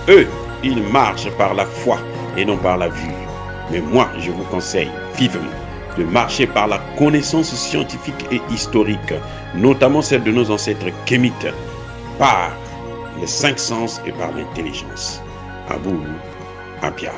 Eux, ils marchent par la foi et non par la vue. Mais moi, je vous conseille vivement de marcher par la connaissance scientifique et historique, notamment celle de nos ancêtres kémites, par les 5 sens et par l'intelligence. À vous, à Pierre.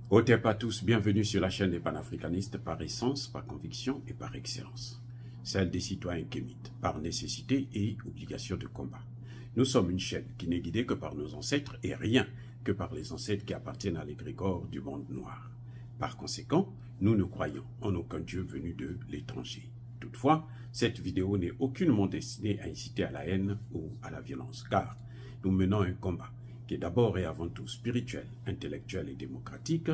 Hotep à tous, bienvenue sur la chaîne des panafricanistes par essence, par conviction et par excellence. Celle des citoyens kémites, par nécessité et obligation de combat. Nous sommes une chaîne qui n'est guidée que par nos ancêtres et rien que par les ancêtres qui appartiennent à l'égrégore du monde noir. Par conséquent, nous ne croyons en aucun dieu venu de l'étranger. Toutefois, cette vidéo n'est aucunement destinée à inciter à la haine ou à la violence, car nous menons un combat qui est d'abord et avant tout spirituel, intellectuel et démocratique.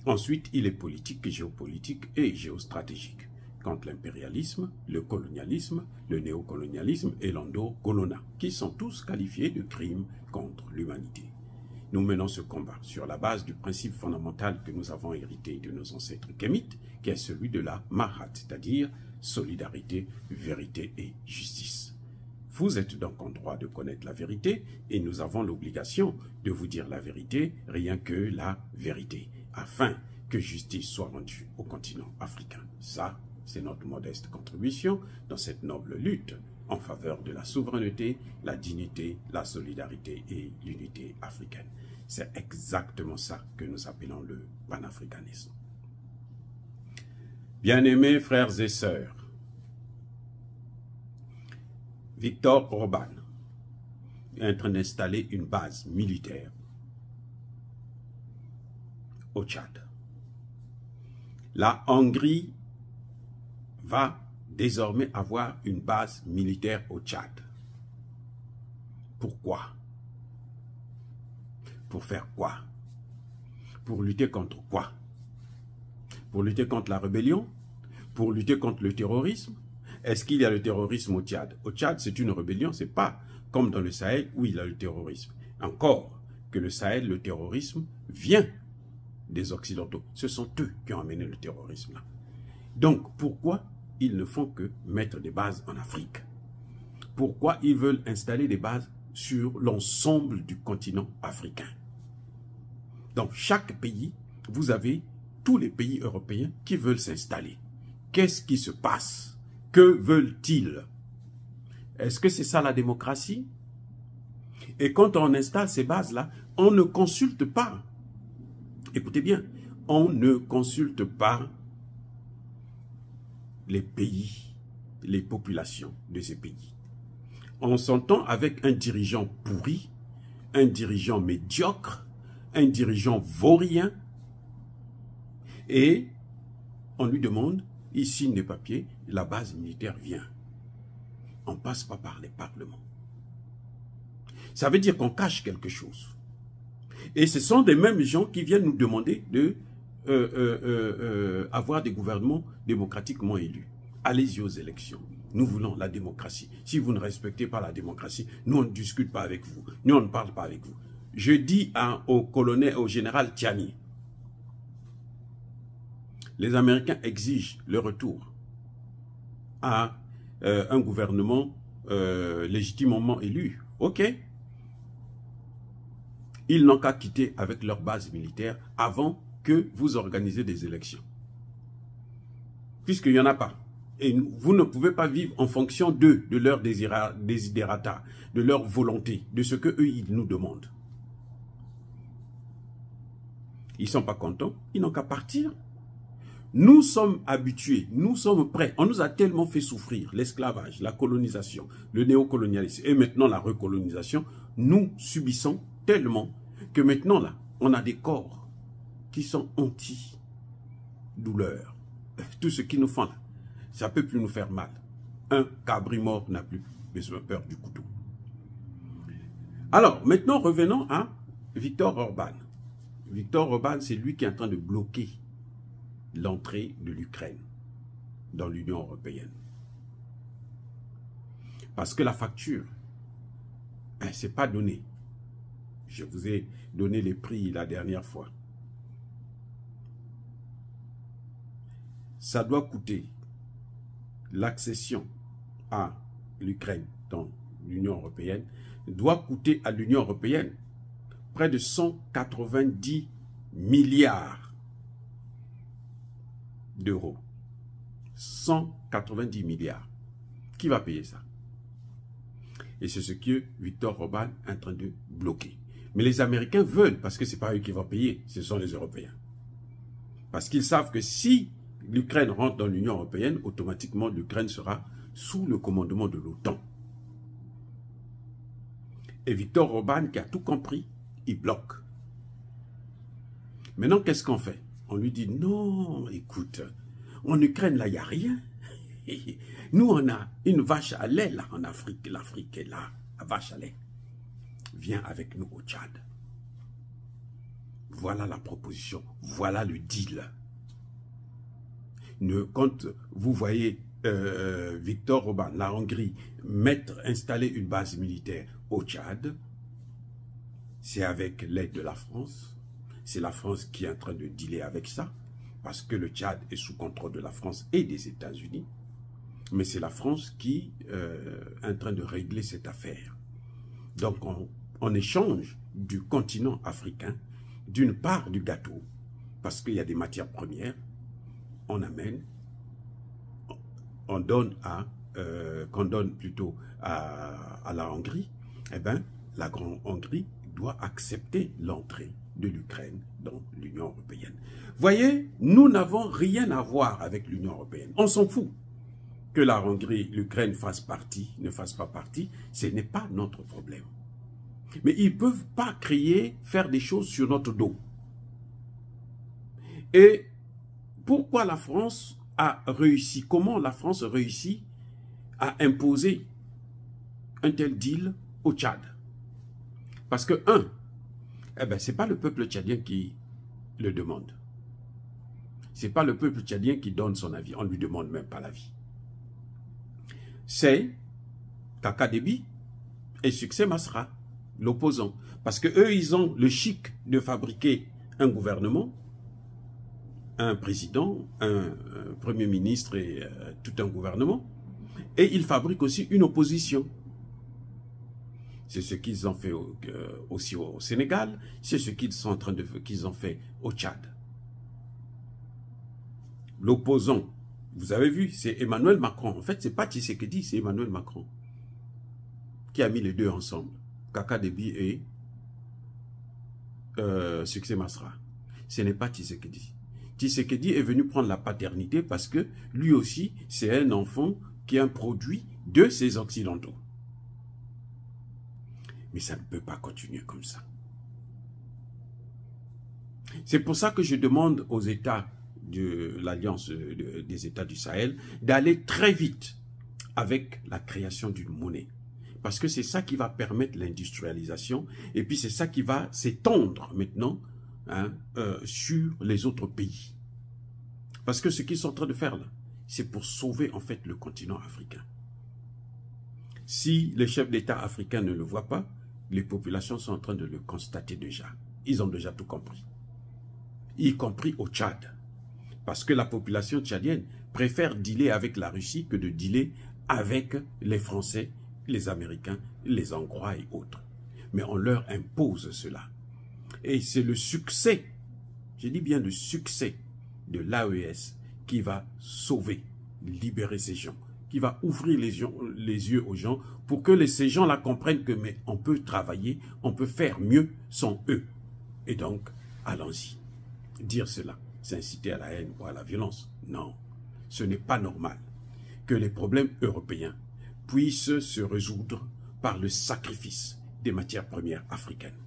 Ensuite, il est politique, géopolitique et géostratégique, contre l'impérialisme, le colonialisme, le néocolonialisme et l'endo-colonna, qui sont tous qualifiés de crimes contre l'humanité. Nous menons ce combat sur la base du principe fondamental que nous avons hérité de nos ancêtres kémites, qui est celui de la Mahat, c'est-à-dire solidarité, vérité et justice. Vous êtes donc en droit de connaître la vérité et nous avons l'obligation de vous dire la vérité, rien que la vérité, afin que justice soit rendue au continent africain. Ça, c'est notre modeste contribution dans cette noble lutte en faveur de la souveraineté, la dignité, la solidarité et l'unité africaine. C'est exactement ça que nous appelons le panafricanisme. Bien-aimés frères et sœurs, Viktor Orban est en train d'installer une base militaire au Tchad. La Hongrie va désormais avoir une base militaire au Tchad. Pourquoi? Pour faire quoi? Pour lutter contre quoi? Pour lutter contre la rébellion? Pour lutter contre le terrorisme? Est-ce qu'il y a le terrorisme au Tchad? Au Tchad, c'est une rébellion, c'est pas comme dans le Sahel où il y a le terrorisme. Encore que le Sahel, le terrorisme vient des Occidentaux. Ce sont eux qui ont amené le terrorisme là. Donc, pourquoi ils ne font que mettre des bases en Afrique? Pourquoi ils veulent installer des bases sur l'ensemble du continent africain? Dans chaque pays, vous avez tous les pays européens qui veulent s'installer. Qu'est-ce qui se passe? Que veulent-ils? Est-ce que c'est ça la démocratie? Et quand on installe ces bases-là, on ne consulte pas. Écoutez bien, on ne consulte pas les pays, les populations de ces pays. On s'entend avec un dirigeant pourri, un dirigeant médiocre, un dirigeant vaurien, et on lui demande, il signe des papiers, la base militaire vient. On ne passe pas par les parlements. Ça veut dire qu'on cache quelque chose. Et ce sont des mêmes gens qui viennent nous demander de avoir des gouvernements démocratiquement élus. Allez-y aux élections. Nous voulons la démocratie. Si vous ne respectez pas la démocratie, nous on ne discute pas avec vous. Nous on ne parle pas avec vous. Je dis au colonel, au général Tiani, les Américains exigent le retour à un gouvernement légitimement élu. Ok. Ils n'ont qu'à quitter avec leur base militaire avant que vous organisez des élections. Puisqu'il n'y en a pas. Et vous ne pouvez pas vivre en fonction d'eux, de leurs desiderata, de leur volonté, de ce qu'eux, ils nous demandent. Ils ne sont pas contents, ils n'ont qu'à partir. Nous sommes habitués, nous sommes prêts. On nous a tellement fait souffrir, l'esclavage, la colonisation, le néocolonialisme et maintenant la recolonisation. Nous subissons tellement que maintenant, là, on a des corps qui sont anti-douleur. Tout ce qui nous font là, ça ne peut plus nous faire mal. Un cabri mort n'a plus peur du couteau. Alors, maintenant, revenons à Viktor Orban. Viktor Orban, c'est lui qui est en train de bloquer l'entrée de l'Ukraine dans l'Union européenne. Parce que la facture, c'est pas donné. Je vous ai donné les prix la dernière fois. Ça doit coûter l'accession à l'Ukraine dans l'Union européenne, doit coûter à l'Union européenne près de 190 milliards d'euros. 190 milliards. Qui va payer ça? Et c'est ce que Viktor Orban est en train de bloquer. Mais les Américains veulent, parce que ce n'est pas eux qui vont payer, ce sont les Européens. Parce qu'ils savent que si l'Ukraine rentre dans l'Union européenne, automatiquement l'Ukraine sera sous le commandement de l'OTAN. Et Viktor Orban, qui a tout compris, il bloque. Maintenant, qu'est-ce qu'on fait? On lui dit, non, écoute, en Ukraine, là, il n'y a rien. Nous, on a une vache à lait, là, en Afrique. L'Afrique est là, la vache à lait. Viens avec nous au Tchad. Voilà la proposition, voilà le deal. Quand vous voyez Viktor Orban, la Hongrie, installer une base militaire au Tchad, c'est avec l'aide de la France. C'est la France qui est en train de dealer avec ça, parce que le Tchad est sous contrôle de la France et des États-Unis. Mais c'est la France qui est en train de régler cette affaire. Donc, en échange du continent africain, d'une part du gâteau, parce qu'il y a des matières premières, on amène, on donne qu'on donne plutôt à la Hongrie, eh bien, la Grande Hongrie doit accepter l'entrée de l'Ukraine dans l'Union européenne. Voyez, nous n'avons rien à voir avec l'Union européenne. On s'en fout. Que la Hongrie, l'Ukraine fasse partie, ne fasse pas partie, ce n'est pas notre problème. Mais ils ne peuvent pas faire des choses sur notre dos. Et pourquoi la France a réussi, comment la France réussit à imposer un tel deal au Tchad? Parce que, ce n'est pas le peuple tchadien qui le demande. Ce n'est pas le peuple tchadien qui donne son avis. On ne lui demande même pas l'avis. C'est Kaka Déby et Succès Masra, l'opposant. Parce que eux, ils ont le chic de fabriquer un gouvernement, un président, un premier ministre et tout un gouvernement. Et ils fabriquent aussi une opposition. C'est ce qu'ils ont fait aussi au Sénégal, c'est ce qu'ils sont en train de faire, qu'ils ont fait au Tchad. L'opposant, vous avez vu, c'est Emmanuel Macron. En fait, ce n'est pas Tshisekedi, c'est Emmanuel Macron qui a mis les deux ensemble. Kaka Déby et Succès Masra. Ce n'est pas Tshisekedi. Tshisekedi est venu prendre la paternité parce que lui aussi, c'est un enfant qui est un produit de ces Occidentaux. Mais ça ne peut pas continuer comme ça. C'est pour ça que je demande aux États de l'Alliance des États du Sahel d'aller très vite avec la création d'une monnaie. Parce que c'est ça qui va permettre l'industrialisation et puis c'est ça qui va s'étendre maintenant sur les autres pays. Parce que ce qu'ils sont en train de faire là, c'est pour sauver en fait le continent africain. Si les chefs d'État africains ne le voient pas, les populations sont en train de le constater déjà. Ils ont déjà tout compris. Y compris au Tchad. Parce que la population tchadienne préfère dealer avec la Russie que de dealer avec les Français, les Américains, les Hongrois et autres. Mais on leur impose cela. Et c'est le succès, je dis bien le succès de l'AES qui va sauver, libérer ces gens, qui va ouvrir les yeux aux gens pour que ces gens-là comprennent que mais on peut travailler, on peut faire mieux sans eux. Et donc, allons-y. Dire cela, c'est inciter à la haine ou à la violence. Non, ce n'est pas normal que les problèmes européens puissent se résoudre par le sacrifice des matières premières africaines.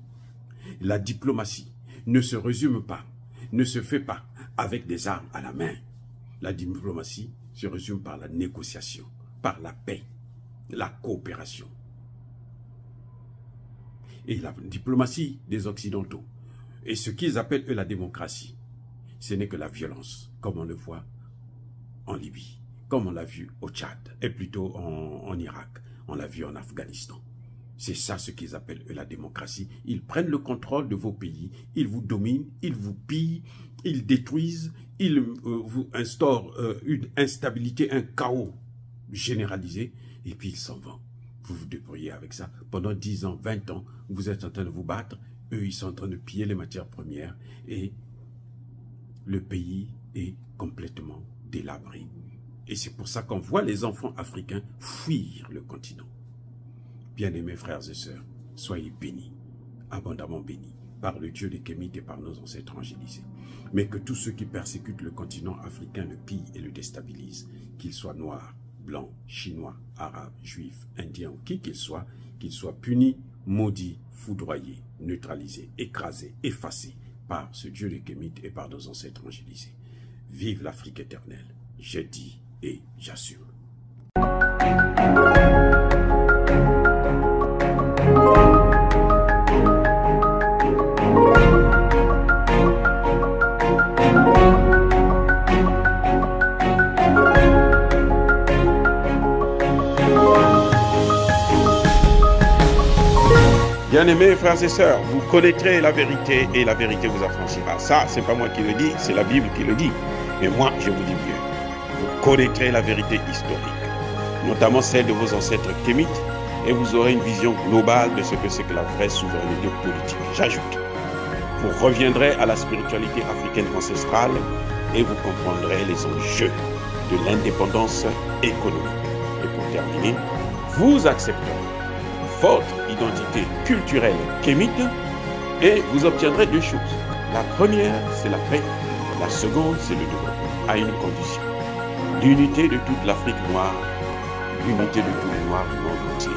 La diplomatie ne se résume pas, ne se fait pas avec des armes à la main. La diplomatie se résume par la négociation, par la paix, la coopération. Et la diplomatie des Occidentaux Et ce qu'ils appellent, eux, la démocratie, ce n'est que la violence, comme on le voit en Libye, comme on l'a vu au Tchad, et plutôt en Irak, on l'a vu en Afghanistan. C'est ça ce qu'ils appellent, eux, la démocratie. Ils prennent le contrôle de vos pays, ils vous dominent, ils vous pillent, ils détruisent, ils vous instaurent une instabilité, un chaos généralisé, et puis ils s'en vont. Vous vous débrouillez avec ça. Pendant 10 ans, 20 ans, vous êtes en train de vous battre, eux, ils sont en train de piller les matières premières, et le pays est complètement délabré. Et c'est pour ça qu'on voit les enfants africains fuir le continent. Bien-aimés frères et sœurs, soyez bénis, abondamment bénis, par le Dieu des Kémites et par nos ancêtres angélisés. Mais que tous ceux qui persécutent le continent africain le pillent et le déstabilisent, qu'ils soient noirs, blancs, chinois, arabes, juifs, indiens ou qui qu'ils soient punis, maudits, foudroyés, neutralisés, écrasés, effacés par ce Dieu des Kémites et par nos ancêtres angélisés. Vive l'Afrique éternelle, j'ai dit et j'assume. Bien-aimés frères et sœurs, vous connaîtrez la vérité et la vérité vous affranchira. Ça, c'est pas moi qui le dis, c'est la Bible qui le dit. Mais moi, je vous dis mieux. Vous connaîtrez la vérité historique, notamment celle de vos ancêtres kémites, et vous aurez une vision globale de ce que c'est que la vraie souveraineté politique. J'ajoute, vous reviendrez à la spiritualité africaine ancestrale et vous comprendrez les enjeux de l'indépendance économique. Et pour terminer, vous accepterez votre identité culturelle kémite et vous obtiendrez 2 choses. La première, c'est la paix. La seconde, c'est le développement, à une condition. L'unité de toute l'Afrique noire, l'unité de tous les Noirs du monde entier.